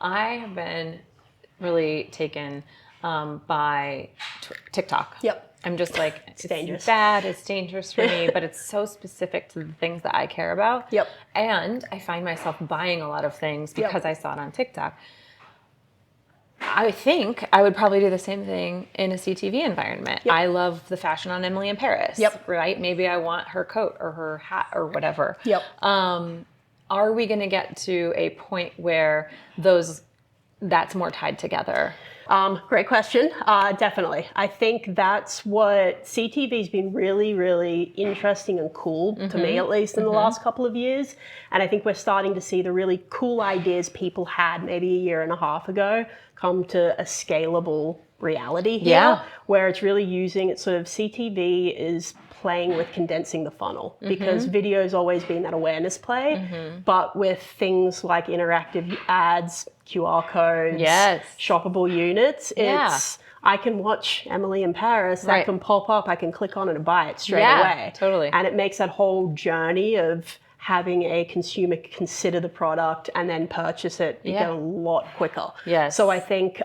I have been really taken by TikTok. Yep. I'm just like, it's dangerous. bad, it's dangerous for me, but it's so specific to the things that I care about. Yep. And I find myself buying a lot of things because I saw it on TikTok. I think I would probably do the same thing in a CTV environment. Yep. I love the fashion on Emily in Paris. Yep. Right? Maybe I want her coat or her hat or whatever. Yep. Are we going to get to a point where that's more tied together? Great question. Definitely. I think that's what CTV's been really, really interesting and cool, to me at least, in the last couple of years. And I think we're starting to see the really cool ideas people had maybe a year and a half ago come to a scalable reality here, where it's really using it sort of CTV is playing with condensing the funnel, because video's always been that awareness play, but with things like interactive ads, QR codes, shoppable units, it's I can watch Emily in Paris, that can pop up, I can click on it and buy it straight away. Totally. And it makes that whole journey of having a consumer consider the product and then purchase it go a lot quicker. So I think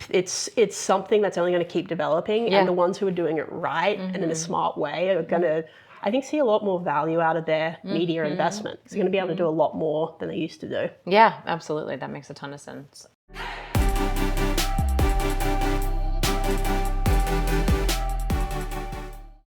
it's something that's only going to keep developing, and the ones who are doing it right and in a smart way are going to, I think, see a lot more value out of their media investment. They're going to be able to do a lot more than they used to do. Yeah, absolutely. That makes a ton of sense.